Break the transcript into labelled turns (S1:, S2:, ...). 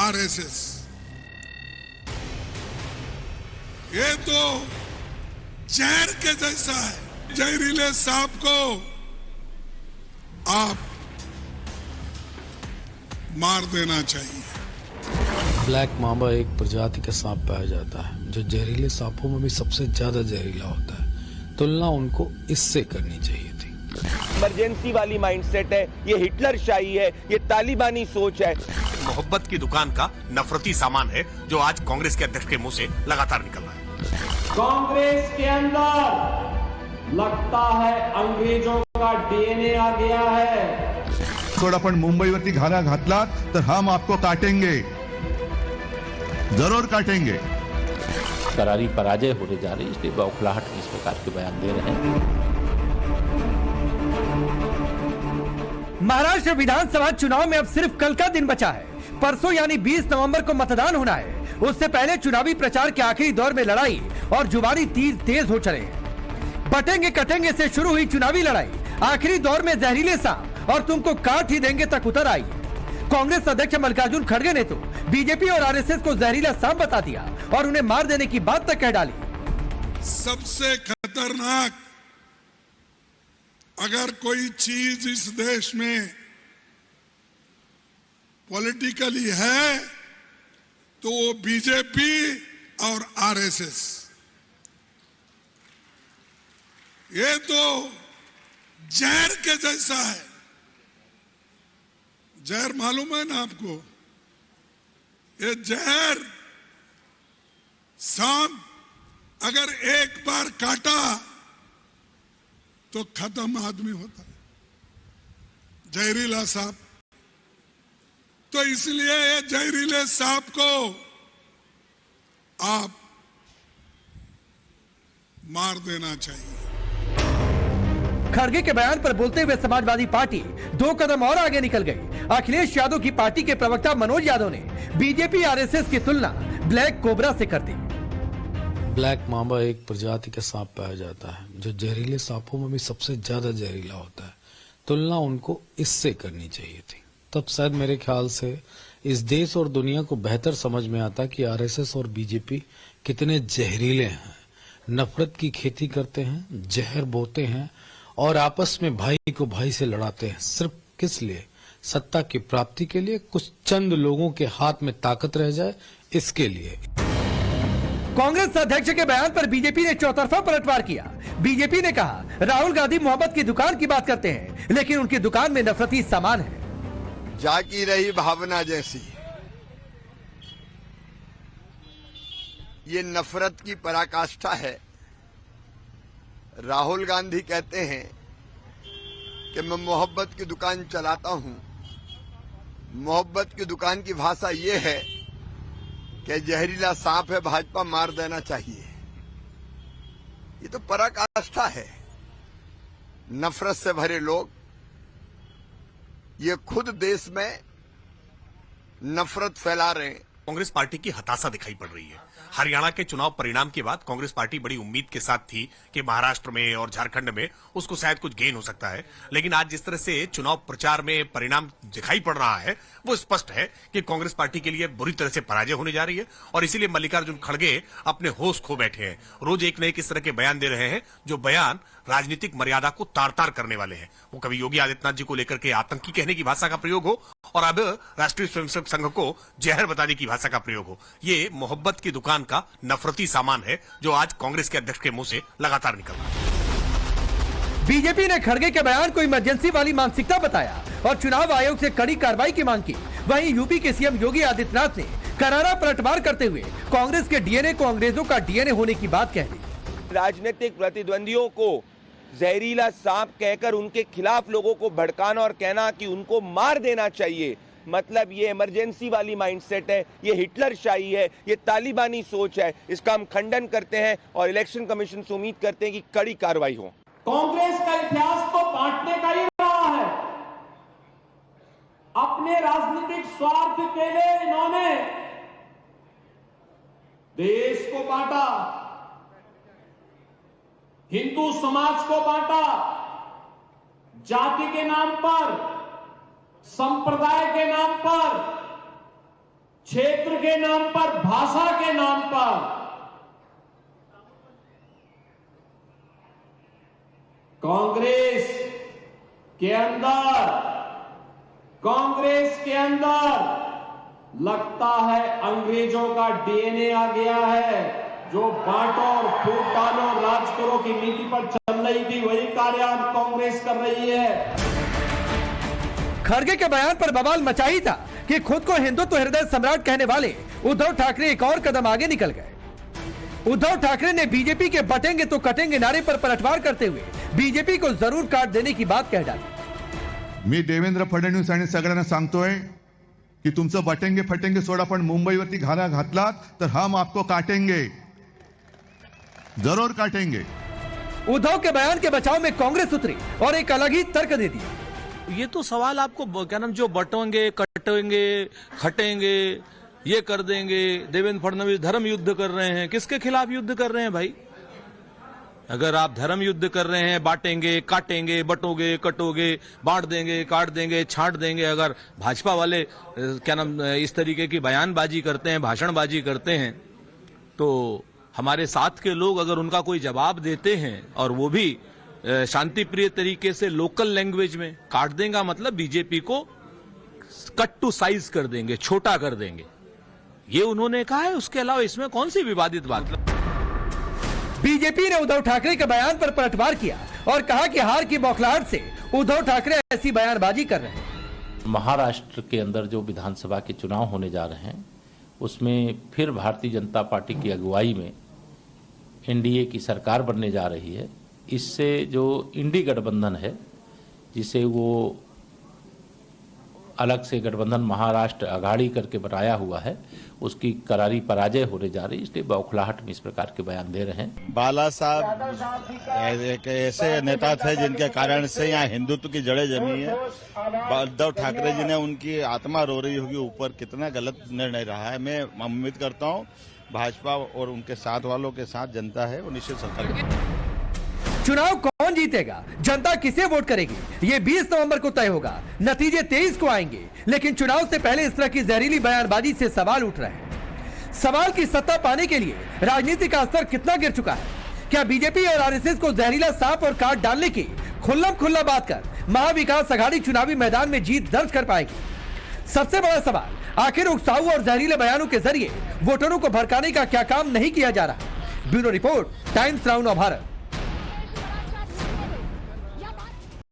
S1: RSS, ये तो जहर के जैसा है। जहरीले सांप को आप मार देना चाहिए।
S2: ब्लैक मांबा एक प्रजाति का सांप पाया जाता है जो जहरीले सांपों में भी सबसे ज्यादा जहरीला होता है। तुलना उनको इससे करनी चाहिए थी।
S3: इमरजेंसी वाली माइंडसेट है, ये हिटलर शाही है, ये तालिबानी सोच है।
S4: मोहब्बत की दुकान का नफरती सामान है जो आज कांग्रेस के अध्यक्ष के मुंह से लगातार निकल रहा है।
S5: कांग्रेस के अंदर लगता है अंग्रेजों का डीएनए आ गया है।
S6: थोड़ा पण मुंबईवरती घाला घातला तर हम आपको काटेंगे, जरूर काटेंगे।
S7: करारी पराजय होने जा रही है, इसलिए बौखलाहट इस प्रकार के बयान दे रहे हैं।
S8: महाराष्ट्र विधानसभा चुनाव में अब सिर्फ कल का दिन बचा है। परसों यानी 20 नवंबर को मतदान होना है। उससे पहले चुनावी प्रचार के आखिरी दौर में लड़ाई और जुबानी तीर तेज हो चले हैं। बटेंगे कटेंगे से शुरू हुई चुनावी लड़ाई आखिरी दौर में जहरीले सांप और तुमको काट ही देंगे तक उतर आई। कांग्रेस अध्यक्ष मल्लिकार्जुन खड़गे ने तो बीजेपी और आरएसएस को जहरीला सांप बता दिया और उन्हें मार देने की बात तक कह डाली।
S1: सबसे खतरनाक अगर कोई चीज इस देश में पॉलिटिकली है तो वो बीजेपी और आरएसएस। ये तो जहर के जैसा है। जहर मालूम है ना आपको? ये जहर सांप अगर एक बार काटा तो खत्म आदमी होता है, जहरीला सांप। तो इसलिए ये जहरीले सांप को आप मार देना चाहिए।
S8: खड़गे के बयान पर बोलते हुए समाजवादी पार्टी 2 कदम और आगे निकल गई। अखिलेश यादव की पार्टी के प्रवक्ता मनोज यादव ने बीजेपी आरएसएस की तुलना ब्लैक कोबरा से कर दी।
S2: ब्लैक मांबा एक प्रजाति का सांप पाया जाता है जो जहरीले सांपों में भी सबसे ज्यादा जहरीला होता है। तुलना उनको इससे करनी चाहिए थी। तब शायद मेरे ख्याल से इस देश और दुनिया को बेहतर समझ में आता कि आरएसएस और बीजेपी कितने जहरीले हैं, नफरत की खेती करते हैं, जहर बोते हैं और आपस में भाई को भाई से लड़ाते हैं। सिर्फ किस लिए? सत्ता की प्राप्ति के लिए, कुछ चंद लोगों के हाथ में ताकत रह जाए इसके लिए।
S8: कांग्रेस अध्यक्ष के बयान पर बीजेपी ने चौतरफा पलटवार किया। बीजेपी ने कहा राहुल गांधी मोहब्बत की दुकान की बात करते हैं लेकिन उनकी दुकान में नफरती सामान है।
S9: जागी रही भावना जैसी ये नफरत की पराकाष्ठा है। राहुल गांधी कहते हैं कि मैं मोहब्बत की दुकान चलाता हूं। मोहब्बत की दुकान की भाषा ये है कि जहरीला सांप है, भाजपा मार देना चाहिए। ये तो पराकाष्ठा है। नफरत से भरे लोग ये खुद देश में नफरत फैला रहे हैं।
S4: कांग्रेस पार्टी की हताशा दिखाई पड़ रही है। हरियाणा के चुनाव परिणाम के बाद कांग्रेस पार्टी बड़ी उम्मीद के साथ थी कि महाराष्ट्र में और झारखंड में उसको शायद कुछ गेन हो सकता है, लेकिन आज जिस तरह से चुनाव प्रचार में परिणाम दिखाई पड़ रहा है वो स्पष्ट है कि कांग्रेस पार्टी के लिए बुरी तरह से पराजय होने जा रही है और इसीलिए मल्लिकार्जुन खड़गे अपने होश खो बैठे हैं। रोज एक नए किस तरह के बयान दे रहे हैं जो बयान राजनीतिक मर्यादा को तार तार करने वाले हैं। वो कभी योगी आदित्यनाथ जी को लेकर के आतंकी कहने की भाषा का प्रयोग हो और अब राष्ट्रीय स्वयंसेवक संघ को जहर बताने की भाषा का प्रयोग हो। ये मोहब्बत की दुकान का नफरती सामान है जो आज कांग्रेस के अध्यक्ष के मुंह से लगातार निकल रहा है।
S8: बीजेपी ने खड़गे के बयान को इमरजेंसी वाली मानसिकता बताया और चुनाव आयोग से कड़ी कार्रवाई की मांग की। वहीं यूपी के सीएम योगी आदित्यनाथ ने करारा पलटवार करते हुए कांग्रेस के डीएनए को अंग्रेजों का डीएनए होने की बात कह दी।
S3: राजनीतिक प्रतिद्वंदियों को जहरीला सांप कहकर उनके खिलाफ लोगों को भड़काना और कहना कि उनको मार देना चाहिए, मतलब ये इमरजेंसी वाली माइंडसेट है, ये हिटलर शाही है, ये तालिबानी सोच है। इसका हम खंडन करते हैं और इलेक्शन कमीशन से उम्मीद करते हैं कि कड़ी कार्रवाई हो।
S5: कांग्रेस का इतिहास तो बांटने का ही रहा है। अपने राजनीतिक स्वार्थ के लिए इन्होंने देश को बांटा, हिंदू समाज को बांटा, जाति के नाम पर, संप्रदाय के नाम पर, क्षेत्र के नाम पर, भाषा के नाम पर कांग्रेस के अंदर लगता है अंग्रेजों का डीएनए आ गया है। जो बांटो और फूट डालो राज करो की नीति पर चल रही थी, वही कार्य अब कांग्रेस कर रही है।
S8: खड़गे के बयान पर बवाल मचा ही था कि खुद को हिंदुत्व हृदय सम्राट कहने वाले उद्धव ठाकरे एक और कदम आगे निकल गए। उद्धव ठाकरे ने बीजेपी के बटेंगे तो कटेंगे नारे पर पलटवार करते हुए बीजेपी को जरूर काट देने की बात कह डाली।
S6: मी देवेंद्र फडणवीस आणि सगळ्यांना सांगतोय की तुमचं बटेंगे फटेंगे सोडा, पण मुंबईवरती घाला घातलात तर हम आपको काटेंगे, जरूर काटेंगे।
S8: उद्धव के बयान के बचाव में कांग्रेस उतरी और एक अलग ही तर्क दे दिया।
S10: ये तो सवाल आपको क्या नाम, जो बटेंगे कटेंगे खटेंगे ये कर देंगे, देवेंद्र फडणवीस धर्म युद्ध कर रहे हैं। किसके खिलाफ युद्ध कर रहे हैं भाई? अगर आप धर्म युद्ध कर रहे हैं, बांटेंगे काटेंगे, बटोगे कटोगे, बांट देंगे काट देंगे छांट देंगे, अगर भाजपा वाले क्या नाम इस तरीके की बयानबाजी करते हैं, भाषणबाजी करते हैं, तो हमारे साथ के लोग अगर उनका कोई जवाब देते हैं और वो भी शांति प्रिय तरीके से लोकल लैंग्वेज में, काट देंगे मतलब बीजेपी को कट टू साइज कर देंगे, छोटा कर देंगे, ये उन्होंने कहा है। उसके अलावा इसमें कौन सी विवादित बात?
S8: बीजेपी ने उद्धव ठाकरे के बयान पर पलटवार किया और कहा कि हार की बौखलाहट से उद्धव ठाकरे ऐसी बयानबाजी कर रहे हैं।
S7: महाराष्ट्र के अंदर जो विधानसभा के चुनाव होने जा रहे हैं उसमें फिर भारतीय जनता पार्टी की अगुवाई में एनडीए की सरकार बनने जा रही है। इससे जो इंडी गठबंधन है, जिसे वो अलग से गठबंधन महाराष्ट्र अघाड़ी करके बनाया हुआ है, उसकी करारी पराजय होने जा रही है। इसलिए बौखलाहट में इस प्रकार के बयान दे रहे हैं।
S11: बाला साहब एक ऐसे नेता थे जिनके कारण से यहाँ हिंदुत्व की जड़ें जमी है। उद्धव ठाकरे जी ने, उनकी आत्मा रो रही होगी ऊपर, कितना गलत निर्णय रहा है। मैं उम्मीद करता हूँ भाजपा और उनके साथ वालों के साथ जनता है वो निश्चित सरकार।
S8: चुनाव कौन जीतेगा, जनता किसे वोट करेगी, ये 20 नवंबर को तय होगा। नतीजे 23 को आएंगे, लेकिन चुनाव से पहले इस तरह की जहरीली बयानबाजी से सवाल उठ रहे हैं। सवाल की सत्ता पाने के लिए राजनीति का स्तर कितना गिर चुका है? क्या बीजेपी और आरएसएस को जहरीला सांप और काट डालने की खुल्लम-खुल्ला बात कर महाविकास अघाड़ी चुनावी मैदान में जीत दर्ज कर पाएगी? सबसे बड़ा सवाल, आखिर उकसाऊ और जहरीले बयानों के जरिए वोटरों को भड़काने का क्या काम नहीं किया जा रहा? Bureau report, times now Bharat.